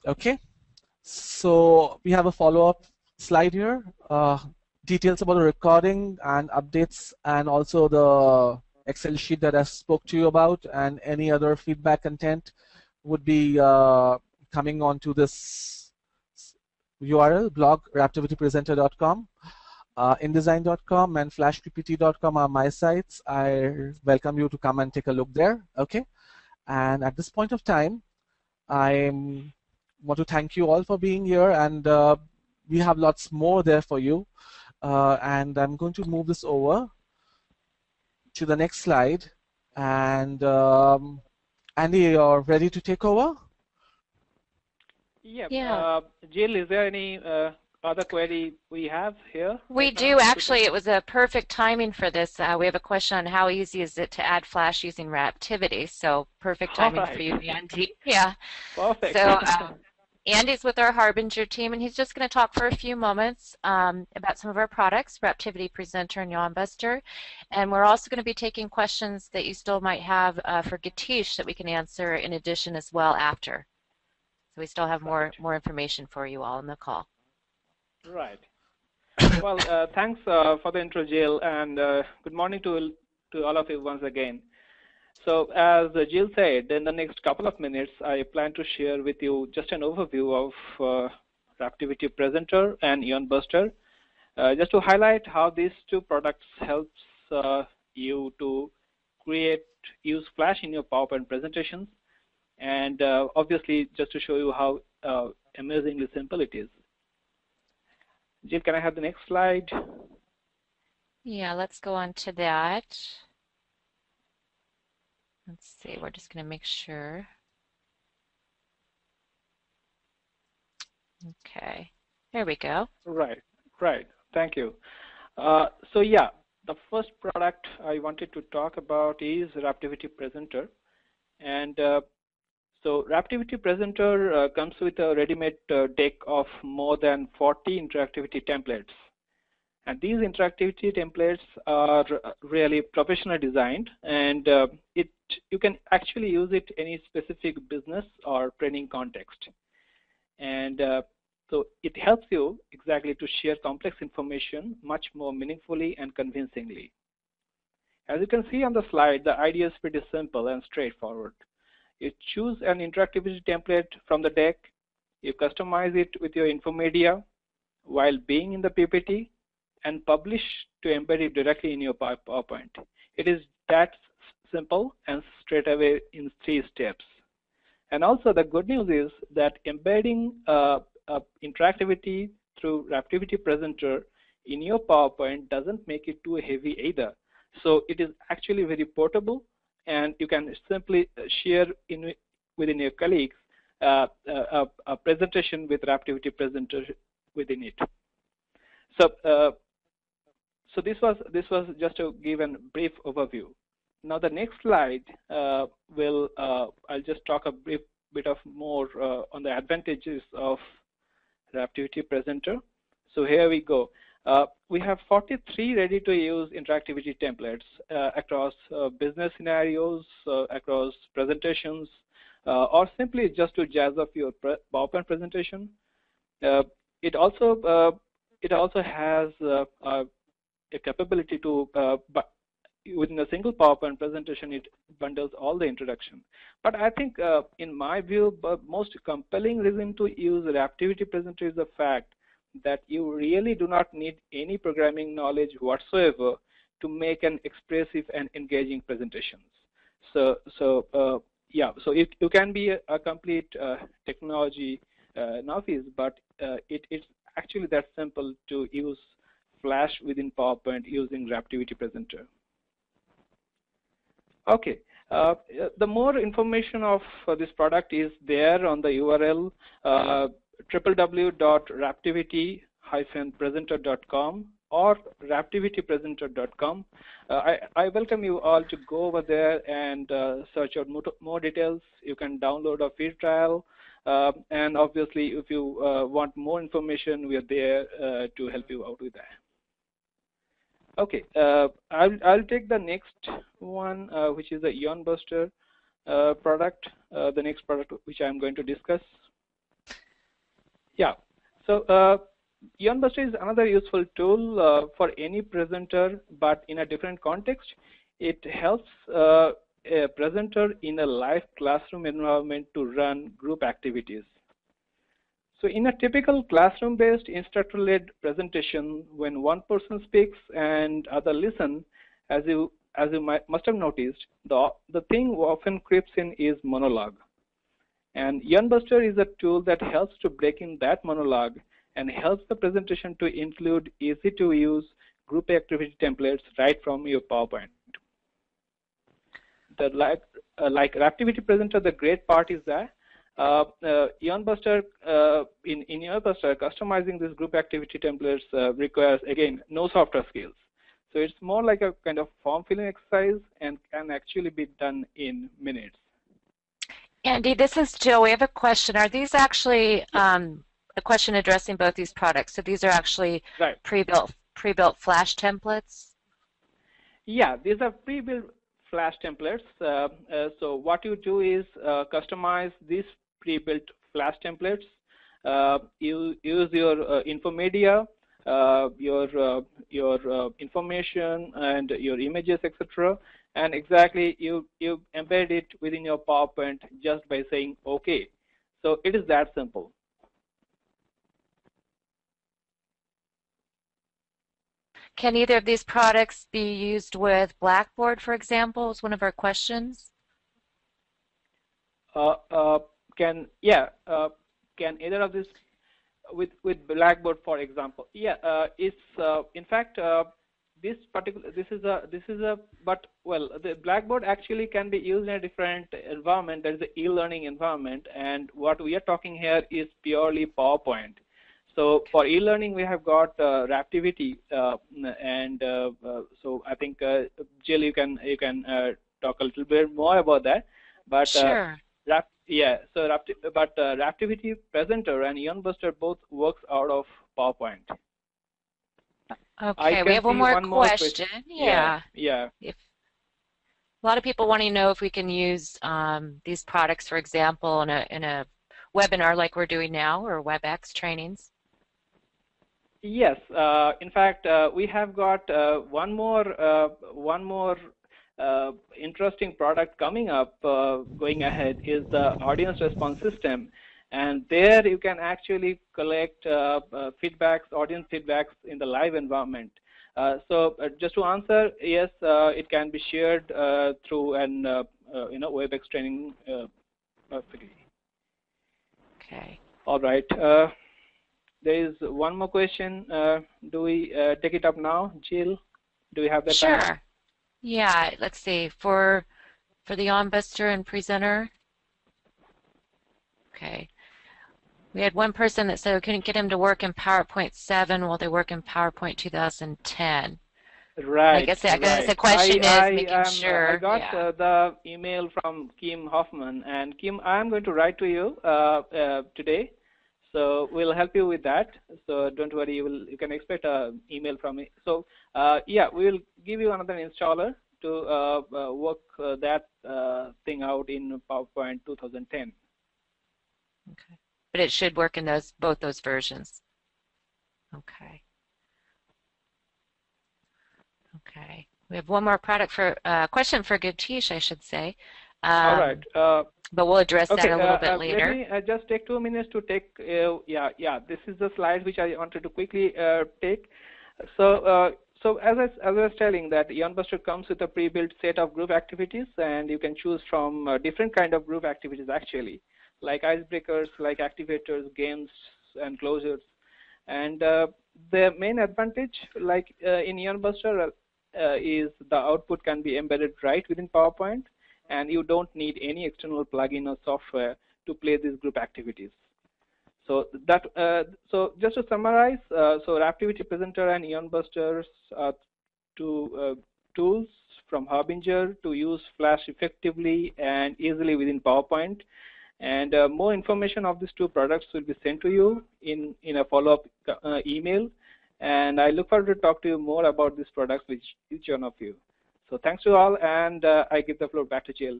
Okay, so we have a follow-up slide here. Details about the recording and updates, and also the Excel sheet that I spoke to you about, and any other feedback content would be coming onto this URL, blog raptivitypresenter.com. InDesign.com and FlashPPT.com are my sites. I welcome you to come and take a look there. Okay, and at this point of time, I want to thank you all for being here, and we have lots more there for you. And I'm going to move this over to the next slide. And Andy, you're ready to take over? Yeah. Jill, is there any other query we have here? We do. Actually, it was a perfect timing for this. We have a question on how easy is it to add Flash using Raptivity. So perfect timing for you, Andy. Yeah. Perfect. So Andy's with our Harbinger team, and he's just going to talk for a few moments about some of our products, Raptivity Presenter and Yawnbuster. And we're also going to be taking questions that you still might have for Geetesh that we can answer in addition as well after. So we still have more information for you all in the call. Right. Well, thanks for the intro, Jill, and good morning to all of you once again. So as Jill said, in the next couple of minutes, I plan to share with you just an overview of Raptivity Presenter and Yawnbuster, just to highlight how these two products helps you to use Flash in your PowerPoint presentations, and obviously just to show you how amazingly simple it is. Jill, can I have the next slide? Yeah, let's go on to that. Let's see, we're just going to make sure. Okay, there we go. Right. Thank you. So yeah, the first product I wanted to talk about is Raptivity Presenter. And so Raptivity Presenter comes with a ready-made deck of more than 40 interactivity templates. And these interactivity templates are really professionally designed, and you can actually use it in any specific business or training context. And so it helps you exactly to share complex information much more meaningfully and convincingly. As you can see on the slide, the idea is pretty simple and straightforward. You choose an interactivity template from the deck, you customize it with your infomedia while being in the PPT, and publish to embed it directly in your PowerPoint. It is that simple and straight away in 3 steps. And also the good news is that embedding interactivity through Raptivity Presenter in your PowerPoint doesn't make it too heavy either. So it is actually very portable, and you can simply share within your colleagues a presentation with Raptivity Presenter within it. So this was just to give a brief overview. Now the next slide I'll just talk a brief bit of more on the advantages of Raptivity Presenter. So here we go. We have 43 ready-to-use interactivity templates across business scenarios, across presentations, or simply just to jazz up your PowerPoint presentation. It also has a capability to, within a single PowerPoint presentation, it bundles all the introduction. But I think, in my view, the most compelling reason to use Raptivity Presenter is the fact that you really do not need any programming knowledge whatsoever to make an expressive and engaging presentations. So you can be a complete technology novice, but it's actually that simple to use Flash within PowerPoint using Raptivity Presenter. Okay, the more information of this product is there on the URL www.raptivity-presenter.com or raptivitypresenter.com. I welcome you all to go over there and search out more details. You can download a free trial, and obviously if you want more information, we are there to help you out with that. Okay, I'll take the next one, which is the Yawnbuster product, the next product which I'm going to discuss. Yeah. So YarnBuster is another useful tool for any presenter, but in a different context. It helps a presenter in a live classroom environment to run group activities. So in a typical classroom-based instructor-led presentation, when one person speaks and other listen, as you must have noticed, the thing often creeps in is monologue. And YarnBuster is a tool that helps to break in that monologue and helps the presentation to include easy-to-use group activity templates right from your PowerPoint. Like Raptivity Presenter, the great part is that YarnBuster, in YarnBuster, customizing these group activity templates requires, again, no software skills. So it's more like a kind of form filling exercise and can actually be done in minutes. Andy, this is Jill. We have a question. Are these actually a question addressing both these products? So these are actually right. pre-built Flash templates? Yeah, these are pre-built Flash templates. So what you do is customize these pre-built Flash templates. You use your Infomedia, your information and your images, etc. And exactly you embed it within your PowerPoint just by saying OK. So it is that simple. Can either of these products be used with Blackboard, for example, is one of our questions? Can either of these with Blackboard, for example? Yeah, it's in fact this is a but well, the Blackboard actually can be used in a different environment. There is an e-learning environment, and what we are talking here is purely PowerPoint. So for e-learning, we have got Raptivity, and so I think Jill, you can talk a little bit more about that. But sure. Raptivity Presenter and YarnBuster both works out of PowerPoint. Okay, we have one more question. Yeah. If a lot of people want to know if we can use these products, for example, in a webinar like we're doing now, or WebEx trainings. Yes, in fact, we have got one more interesting product coming up going ahead is the audience response system, and there you can actually collect audience feedbacks in the live environment. So just to answer, yes, it can be shared through an WebEx training perfectly. Okay. All right. There is one more question. Do we take it up now, Jill? Do we have that time? Sure. Yeah. Let's see. For the YarnBuster and presenter. Okay. We had one person that said we couldn't get him to work in PowerPoint 7 while they work in PowerPoint 2010. Right. I guess the question is making sure. I got the email from Kim Hoffman, and Kim, I'm going to write to you today. So we'll help you with that. So don't worry, you can expect an email from me. So yeah, we will give you another installer to work that thing out in PowerPoint 2010. Okay, but it should work in both those versions. Okay. Okay. We have one more product for question for Geetesh, I should say. All right. But we'll address that a little bit later. Let me just take 2 minutes to take. This is the slide which I wanted to quickly take. So as I was telling that YarnBuster comes with a pre-built set of group activities, and you can choose from different kind of group activities actually, like icebreakers, like activators, games, and closures. And the main advantage, like in YarnBuster, is the output can be embedded right within PowerPoint, and you don't need any external plugin or software to play these group activities. So just to summarize, so Raptivity Presenter and YarnBuster are two tools from Harbinger to use Flash effectively and easily within PowerPoint. And more information of these two products will be sent to you in a follow-up email. And I look forward to talk to you more about these products with each one of you. So thanks to all, and I give the floor back to Jill.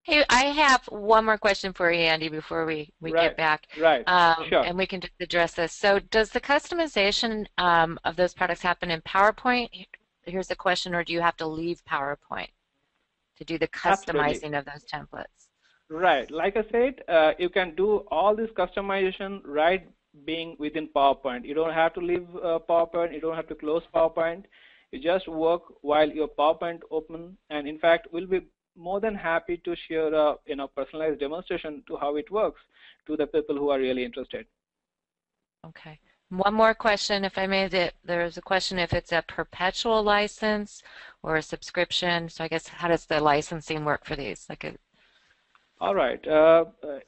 Hey, I have one more question for you, Andy, before we get Right, back. right, sure. And we can just address this. So does the customization of those products happen in PowerPoint? Here's the question, or do you have to leave PowerPoint to do the Absolutely. customizing of those templates? Right. Like I said, you can do all this customization right being within PowerPoint. You don't have to leave PowerPoint. You don't have to close PowerPoint. You just work while your PowerPoint open. And in fact, we'll be more than happy to share a personalized demonstration to how it works to the people who are really interested. Okay. One more question, if I may. There's a question if it's a perpetual license or a subscription. So I guess how does the licensing work for these? All right.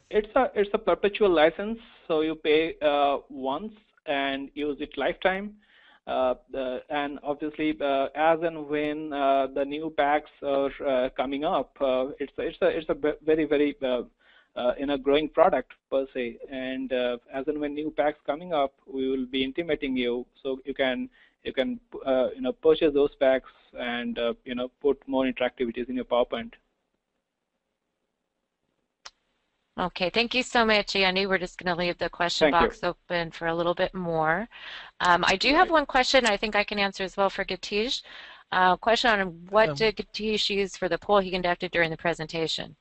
It's a perpetual license, so you pay once and use it lifetime. And obviously, as and when the new packs are coming up, it's a very growing product per se. And as and when new packs coming up, we will be intimating you, so you can purchase those packs and put more interactivities in your PowerPoint. Okay, thank you so much, Andy. We're just going to leave the question Thank you. box open for a little bit more. I do have one question I think I can answer as well for Geetesh. Question on what did Geetesh use for the poll he conducted during the presentation?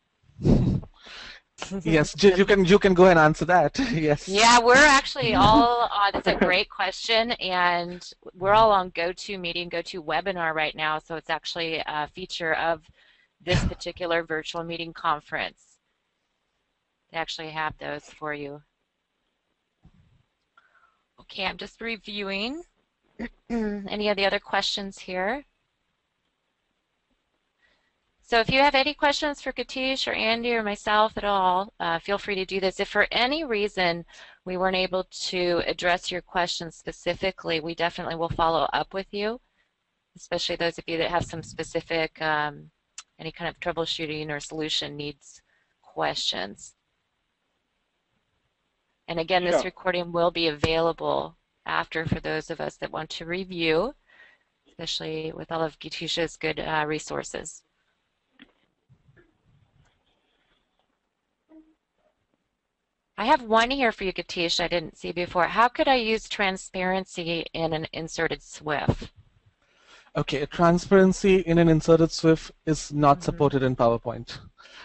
Yes, you can go ahead and answer that. Yes. Yeah, we're actually all that's a great question, and we're all on GoToMeeting, GoToWebinar right now, so it's actually a feature of this particular virtual meeting conference. They actually have those for you. Okay, I'm just reviewing any of the other questions here. So if you have any questions for Geetesh or Andy or myself at all, feel free to do this. If for any reason we weren't able to address your questions specifically, we definitely will follow up with you, especially those of you that have some specific, any kind of troubleshooting or solution needs questions. And again, this recording will be available after for those of us that want to review, especially with all of Geetesh's good resources. I have one here for you, Geetesh, I didn't see before. How could I use transparency in an inserted SWIFT? Okay, transparency in an inserted SWIFT is not supported in PowerPoint.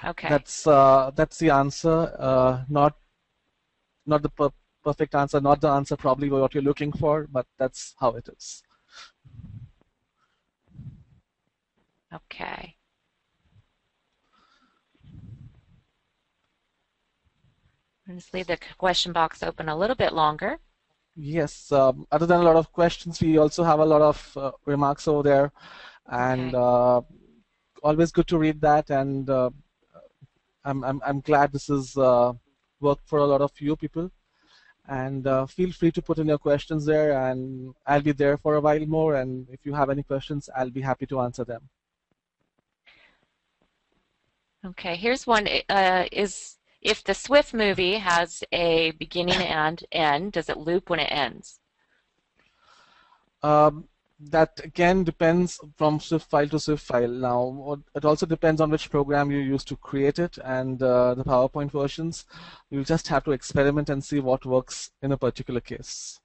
Okay. That's the answer. Not the perfect answer, not the answer probably what you're looking for, but that's how it is. Okay. I'm just leave the question box open a little bit longer. Yes, other than a lot of questions, we also have a lot of remarks over there, and always good to read that. And I'm glad this is worked for a lot of you people. And feel free to put in your questions there, and I'll be there for a while more. And if you have any questions, I'll be happy to answer them. Okay, here's one. If the SWIFT movie has a beginning and end, does it loop when it ends? That again depends from SWIFT file to SWIFT file. Now, it also depends on which program you use to create it, and the PowerPoint versions. You'll just have to experiment and see what works in a particular case.